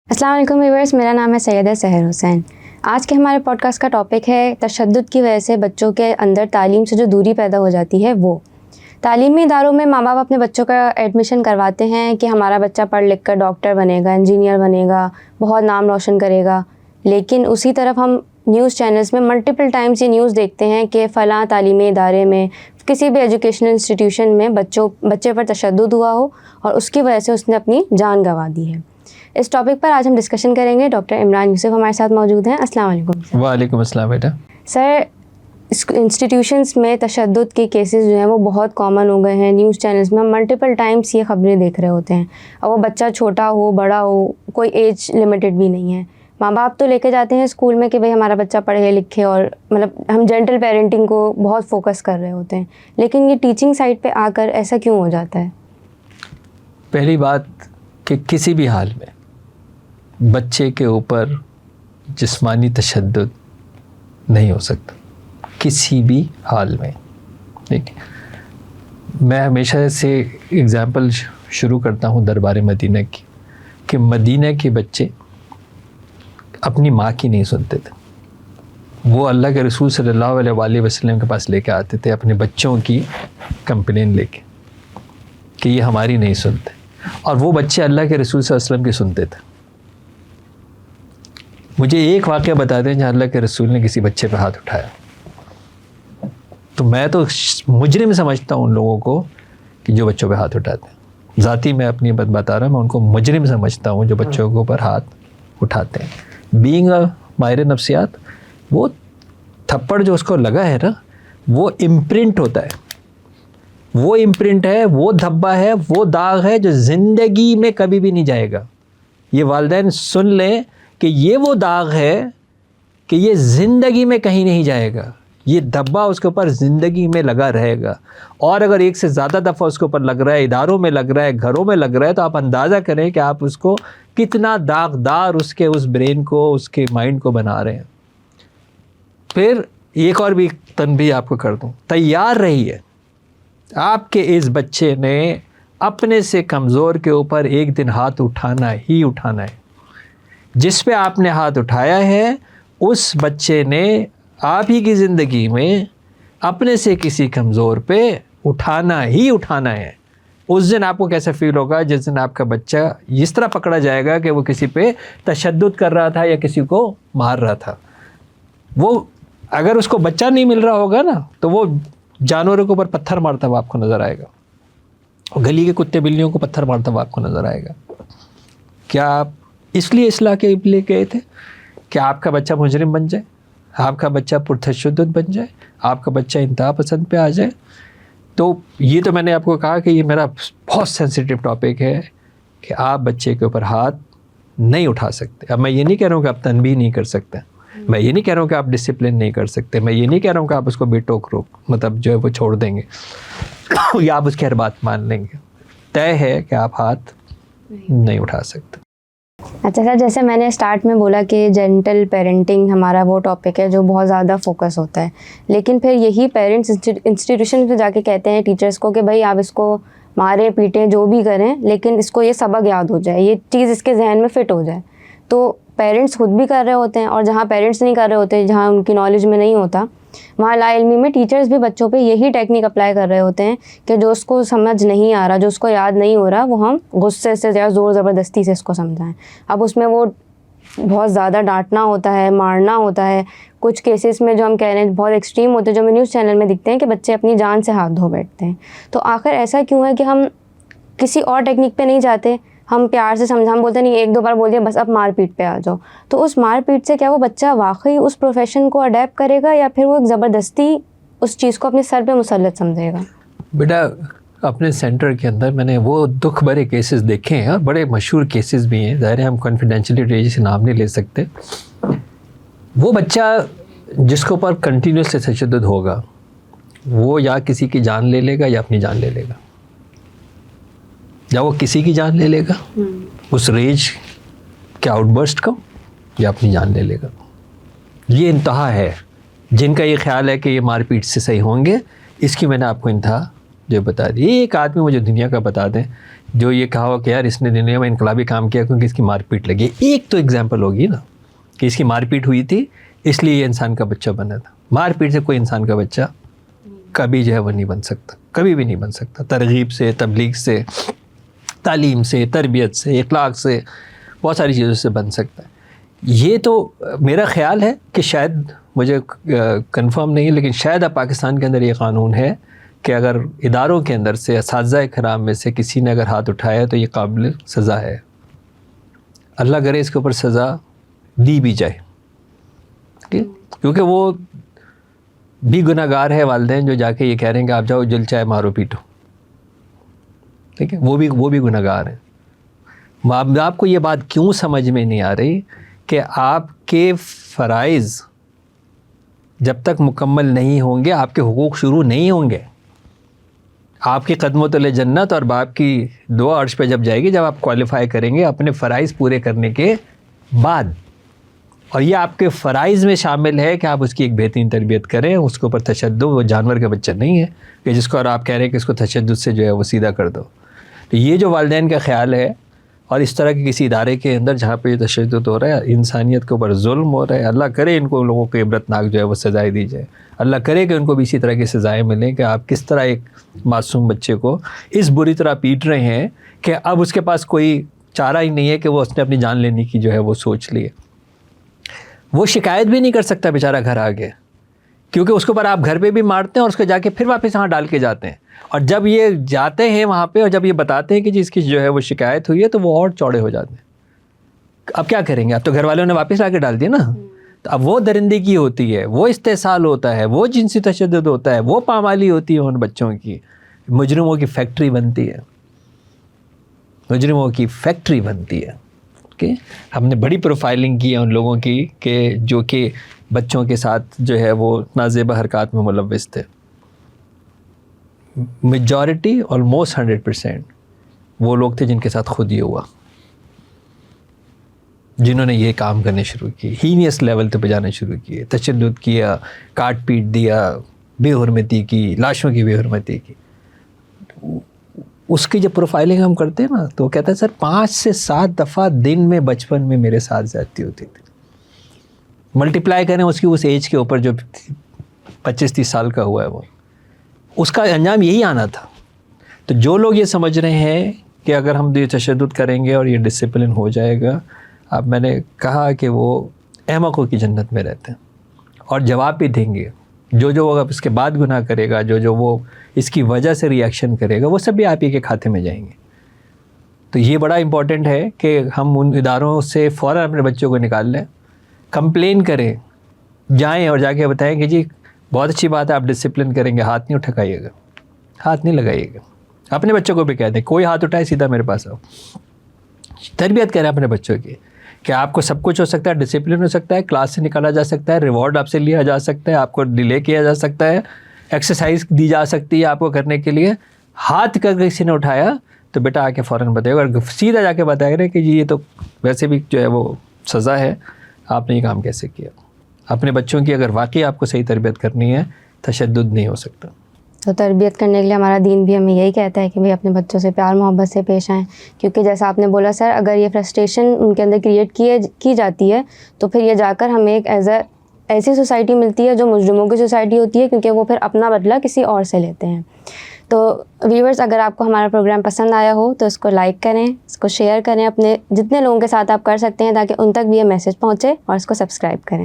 السلام علیکم ویورس، میرا نام ہے سیدہ سحر حسین۔ آج کے ہمارے پوڈ کاسٹ کا ٹاپک ہے تشدد کی وجہ سے بچوں کے اندر تعلیم سے جو دوری پیدا ہو جاتی ہے وہ۔ تعلیمی اداروں میں ماں باپ اپنے بچوں کا ایڈمیشن کرواتے ہیں کہ ہمارا بچہ پڑھ لکھ کر ڈاکٹر بنے گا، انجینئر بنے گا، بہت نام روشن کرے گا، لیکن اسی طرف ہم نیوز چینلز میں ملٹیپل ٹائمز یہ نیوز دیکھتے ہیں کہ فلاں تعلیمی ادارے میں کسی بھی ایجوکیشنل انسٹیٹیوشن میں بچے پر تشدد ہوا ہو اور اس کی وجہ سے اس نے اپنی جان گنوا دی ہے۔ اس ٹاپک پر آج ہم ڈسکشن کریں گے۔ ڈاکٹر عمران یوسف ہمارے ساتھ موجود ہیں۔ السلام علیکم۔ وعلیکم السلام بیٹا۔ سر، انسٹیٹیوشنس میں تشدد کے کیسز جو ہیں وہ بہت کامن ہو گئے ہیں۔ نیوز چینلز میں ملٹیپل ٹائمس یہ خبریں دیکھ رہے ہوتے ہیں، اور وہ بچہ چھوٹا ہو بڑا ہو، کوئی ایج لمیٹڈ بھی نہیں ہے۔ ماں باپ تو لے کے جاتے ہیں اسکول میں کہ بھئی ہمارا بچہ پڑھے لکھے، اور مطلب ہم جینٹل پیرنٹنگ کو بہت فوکس کر رہے ہوتے ہیں، لیکن یہ ٹیچنگ سائڈ پہ آ کر ایسا کیوں ہو جاتا ہے؟ پہلی بات کہ کسی بھی حال میں بچے کے اوپر جسمانی تشدد نہیں ہو سکتا، کسی بھی حال میں۔ ٹھیک، میں ہمیشہ سے اگزامپل شروع کرتا ہوں دربار مدینہ کی، کہ مدینہ کے بچے اپنی ماں کی نہیں سنتے تھے، وہ اللہ کے رسول صلی اللہ علیہ وآلہ وسلم کے پاس لے کے آتے تھے اپنے بچوں کی کمپلین لے کے کہ یہ ہماری نہیں سنتے، اور وہ بچے اللہ کے رسول صلی اللہ علیہ وسلم کی سنتے تھے۔ مجھے ایک واقعہ بتا دیں جہاں اللہ کے رسول نے کسی بچے پہ ہاتھ اٹھایا، تو میں تو مجرم سمجھتا ہوں ان لوگوں کو کہ جو بچوں پہ ہاتھ اٹھاتے ہیں۔ ذاتی میں اپنی بات بتا رہا ہوں، میں ان کو مجرم سمجھتا ہوں جو بچوں کے اوپر ہاتھ اٹھاتے ہیں۔ بینگ اے ماہر نفسیات، وہ تھپڑ جو اس کو لگا ہے نا، وہ امپرنٹ ہوتا ہے، وہ امپرنٹ ہے، وہ دھبا ہے، وہ داغ ہے جو زندگی میں کبھی بھی نہیں جائے گا۔ یہ والدین سن لیں کہ یہ وہ داغ ہے کہ یہ زندگی میں کہیں نہیں جائے گا، یہ دھبا اس کے اوپر زندگی میں لگا رہے گا، اور اگر ایک سے زیادہ دفعہ اس کے اوپر لگ رہا ہے، اداروں میں لگ رہا ہے، گھروں میں لگ رہا ہے، تو آپ اندازہ کریں کہ آپ اس کو کتنا داغدار اس برین کو، اس کے مائنڈ کو بنا رہے ہیں۔ پھر ایک اور بھی تنبیہ آپ کو کر دوں، تیار رہیے، آپ کے اس بچے نے اپنے سے کمزور کے اوپر ایک دن ہاتھ اٹھانا ہی اٹھانا ہے۔ جس پہ آپ نے ہاتھ اٹھایا ہے اس بچے نے آپ ہی کی زندگی میں اپنے سے کسی کمزور پہ اٹھانا ہی اٹھانا ہے۔ اس دن آپ کو کیسا فیل ہوگا جس دن آپ کا بچہ اس طرح پکڑا جائے گا کہ وہ کسی پہ تشدد کر رہا تھا یا کسی کو مار رہا تھا۔ وہ اگر اس کو بچہ نہیں مل رہا ہوگا نا، تو وہ جانوروں کے اوپر پتھر مارتا ہوا آپ کو نظر آئے گا، گلی کے کتے بلیوں کو پتھر مارتا ہوا آپ کو نظر آئے گا۔ کیا آپ اس لیے اصلاح کے لیے گئے تھے کہ آپ کا بچہ مجرم بن جائے، آپ کا بچہ پرتشدد بن جائے، آپ کا بچہ انتہا پسند پہ آ جائے؟ تو یہ تو میں نے آپ کو کہا کہ یہ میرا بہت سینسیٹیو ٹاپک ہے کہ آپ بچے کے اوپر ہاتھ نہیں اٹھا سکتے۔ اب میں یہ نہیں کہہ رہا ہوں کہ آپ تنبیہ نہیں کر سکتے، میں یہ نہیں کہہ رہا ہوں کہ آپ ڈسپلن نہیں کر سکتے، میں یہ نہیں کہہ رہا ہوں کہ آپ اس کو بے ٹوک روک مطلب جو ہے وہ چھوڑ دیں گے یا آپ اس کی ہر بات مان لیں گے۔ طے ہے کہ آپ ہاتھ نہیں اٹھا سکتے۔ اچھا سر، جیسے میں نے اسٹارٹ میں بولا کہ جینٹل پیرنٹنگ ہمارا وہ ٹاپک ہے جو بہت زیادہ فوکس ہوتا ہے، لیکن پھر یہی پیرنٹس انسٹیٹیوشن پہ جا کے کہتے ہیں ٹیچرس کو کہ بھائی آپ اس کو ماریں پیٹیں جو بھی کریں، لیکن اس کو یہ سبق یاد ہو جائے، یہ چیز اس کے ذہن میں فٹ ہو جائے۔ تو پیرنٹس خود بھی کر رہے ہوتے ہیں، اور جہاں پیرنٹس نہیں کر رہے ہوتے، جہاں ان کی نالج میں نہیں ہوتا، وہاں لا علمی میں ٹیچرس بھی بچوں پہ یہی ٹیکنیک اپلائی کر رہے ہوتے ہیں کہ جو اس کو سمجھ نہیں آ رہا، جو اس کو یاد نہیں ہو رہا، وہ ہم غصے سے یا زور زبردستی سے اس کو سمجھائیں۔ اب اس میں وہ بہت زیادہ ڈانٹنا ہوتا ہے، مارنا ہوتا ہے۔ کچھ کیسز میں جو ہم کہہ رہے ہیں بہت ایکسٹریم ہوتے ہیں، جو ہمیں نیوز چینل میں دکھتے ہیں کہ بچے اپنی جان سے ہاتھ دھو بیٹھتے ہیں۔ تو آخر ایسا کیوں ہے کہ ہم کسی اور ٹیکنیک پہ نہیں جاتے، ہم پیار سے ہم بولتے نہیں، ایک دو بار بول دیا بس اب مار پیٹ پہ آ جاؤ؟ تو اس مار پیٹ سے کیا وہ بچہ واقعی اس پروفیشن کو اڈیپٹ کرے گا، یا پھر وہ ایک زبردستی اس چیز کو اپنے سر پہ مسلط سمجھے گا؟ بیٹا اپنے سینٹر کے اندر میں نے وہ دکھ بھرے کیسز دیکھے ہیں، اور بڑے مشہور کیسز بھی ہیں، ظاہر ہے ہم کانفیڈینشیلٹی سے نام نہیں لے سکتے۔ وہ بچہ جس کے اوپر کنٹینیوس تشدد ہوگا، وہ یا کسی کی جان لے لے گا یا اپنی جان لے لے گا، یا وہ کسی کی جان لے لے گا اس ریج کے آؤٹ برسٹ کو، یا اپنی جان لے لے گا۔ یہ انتہا ہے۔ جن کا یہ خیال ہے کہ یہ مار پیٹ سے صحیح ہوں گے، اس کی میں نے آپ کو انتہا جو بتا دی. ایک آدمی مجھے دنیا کا بتا دیں جو یہ کہا ہو کہ یار اس نے دنیا میں انقلابی کام کیا کیونکہ اس کی مار پیٹ لگی. ایک تو ایگزامپل ہوگی نا کہ اس کی مار پیٹ ہوئی تھی اس لیے یہ انسان کا بچہ بنا تھا. مار پیٹ سے کوئی انسان کا بچہ کبھی جو ہے وہ نہیں بن سکتا, کبھی بھی نہیں بن سکتا. ترغیب سے, تبلیغ سے, تعلیم سے, تربیت سے, اخلاق سے, بہت ساری چیزوں سے بن سکتا ہے. یہ تو میرا خیال ہے کہ شاید, مجھے کنفرم نہیں ہے, لیکن شاید اب پاکستان کے اندر یہ قانون ہے کہ اگر اداروں کے اندر سے اساتذہ کرام میں سے کسی نے اگر ہاتھ اٹھایا تو یہ قابل سزا ہے. اللہ کرے اس کے اوپر سزا دی بھی جائے, کیونکہ وہ بھی گناہ گار ہے والدین جو جا کے یہ کہہ رہے ہیں کہ آپ جاؤ جل چاہے مارو پیٹو. ٹھیک ہے, وہ بھی گناہ گار ہیں. ماں باپ کو یہ بات کیوں سمجھ میں نہیں آ رہی کہ آپ کے فرائض جب تک مکمل نہیں ہوں گے آپ کے حقوق شروع نہیں ہوں گے. آپ کی قدموں تلے جنت اور باپ کی دعا عرش پہ جب جائے گی جب آپ کوالیفائی کریں گے اپنے فرائض پورے کرنے کے بعد. اور یہ آپ کے فرائض میں شامل ہے کہ آپ اس کی ایک بہترین تربیت کریں, اس کے اوپر تشدد, وہ جانور کا بچہ نہیں ہے کہ جس کو اور آپ کہہ رہے ہیں کہ اس کو تشدد سے جو ہے وہ سیدھا کر دو. تو یہ جو والدین کا خیال ہے اور اس طرح کے کسی ادارے کے اندر جہاں پہ یہ تشدد ہو رہا ہے, انسانیت کے اوپر ظلم ہو رہا ہے, اللہ کرے ان کو لوگوں کو عبرتناک جو ہے وہ سزائیں دی جائے. اللہ کرے کہ ان کو بھی اسی طرح کی سزائیں ملیں کہ آپ کس طرح ایک معصوم بچے کو اس بری طرح پیٹ رہے ہیں کہ اب اس کے پاس کوئی چارہ ہی نہیں ہے کہ وہ اس نے اپنی جان لینے کی جو ہے وہ سوچ لی ہے. وہ شکایت بھی نہیں کر سکتا بیچارہ گھر آگے, کیونکہ اس کے اوپر آپ گھر پہ بھی مارتے ہیں اور اس کو جا کے پھر واپس وہاں ڈال کے جاتے ہیں. اور جب یہ جاتے ہیں وہاں پہ اور جب یہ بتاتے ہیں کہ جی اس کی جو ہے وہ شکایت ہوئی ہے تو وہ اور چوڑے ہو جاتے ہیں. اب کیا کریں گے, اب تو گھر والوں نے واپس لا کے ڈال دیا نا. تو اب وہ درندگی ہوتی ہے, وہ استحصال ہوتا ہے, وہ جنسی تشدد ہوتا ہے, وہ پامالی ہوتی ہے ان بچوں کی. مجرموں کی فیکٹری بنتی ہے, مجرموں کی فیکٹری بنتی ہے. ہم نے بڑی پروفائلنگ کی ہے ان لوگوں کی کہ جو کہ بچوں کے ساتھ جو ہے وہ نازیبہ حرکات میں ملوث تھے. میجورٹی آلموسٹ 100% وہ لوگ تھے جن کے ساتھ خود یہ ہوا, جنہوں نے یہ کام کرنے شروع کیے, ہینیس لیول پہ جانا شروع کیے, تشدد کیا, کاٹ پیٹ دیا, بے حرمتی کی, لاشوں کی بے حرمتی کی. اس کی جب پروفائلنگ ہم کرتے ہیں نا تو وہ کہتا ہے سر 5 سے 7 دفعہ دن میں بچپن میں میرے ساتھ زیادتی ہوتی تھی. ملٹیپلائی کریں اس کی اس ایج کے اوپر جو 25-30 سال کا ہوا ہے, وہ اس کا انجام یہی آنا تھا. تو جو لوگ یہ سمجھ رہے ہیں کہ اگر ہم یہ تشدد کریں گے اور یہ ڈسپلن ہو جائے گا, اب میں نے کہا کہ وہ احمقوں کی جنت میں رہتے ہیں اور جواب بھی دیں گے. جو وہ اس کے بعد گناہ کرے گا, جو وہ اس کی وجہ سے ری ایکشن کرے گا, وہ سب بھی آپ ہی کے کھاتے میں جائیں گے. تو یہ بڑا امپورٹنٹ ہے کہ ہم ان اداروں سے فوراً اپنے بچوں کو نکال لیں, کمپلین کریں, جائیں اور جا کے بتائیں کہ جی بہت اچھی بات ہے آپ ڈسپلن کریں گے, ہاتھ نہیں اٹھائیے گا, ہاتھ نہیں لگائیے گا. اپنے بچوں کو بھی کہہ دیں کوئی ہاتھ اٹھائے سیدھا میرے پاس آؤ. تربیت کریں اپنے بچوں کی کہ آپ کو سب کچھ ہو سکتا ہے, ڈسپلن ہو سکتا ہے, کلاس سے نکالا جا سکتا ہے, ریوارڈ آپ سے لیا جا سکتا ہے, آپ کو ڈیلے کیا جا سکتا ہے, ایکسرسائز دی جا سکتی ہے آپ کو کرنے کے لیے. ہاتھ کر کسی نے اٹھایا تو بیٹا آ کے فوراً بتائے گا, اور سیدھا جا کے بتائے گا کہ جی یہ تو ویسے بھی جو ہے وہ سزا ہے, آپ نے یہ کام کیسے کیا. اپنے بچوں کی اگر واقعی آپ کو صحیح تربیت کرنی ہے, تشدد نہیں ہو سکتا. تو تربیت کرنے کے لیے ہمارا دین بھی ہمیں یہی کہتا ہے کہ بھئی اپنے بچوں سے پیار محبت سے پیش آئیں, کیونکہ جیسا آپ نے بولا سر, اگر یہ فرسٹریشن ان کے اندر کریٹ کی جاتی ہے تو پھر یہ جا کر ہمیں ایک ایسی سوسائٹی ملتی ہے جو مجرموں کی سوسائٹی ہوتی ہے, کیونکہ وہ پھر اپنا بدلہ کسی اور سے لیتے ہیں. تو ویورز, اگر آپ کو ہمارا پروگرام پسند آیا ہو تو اس کو لائک کریں, اس کو شیئر کریں اپنے جتنے لوگوں کے ساتھ آپ کر سکتے ہیں تاکہ ان تک بھی یہ میسج پہنچے, اور اس کو سبسکرائب کریں.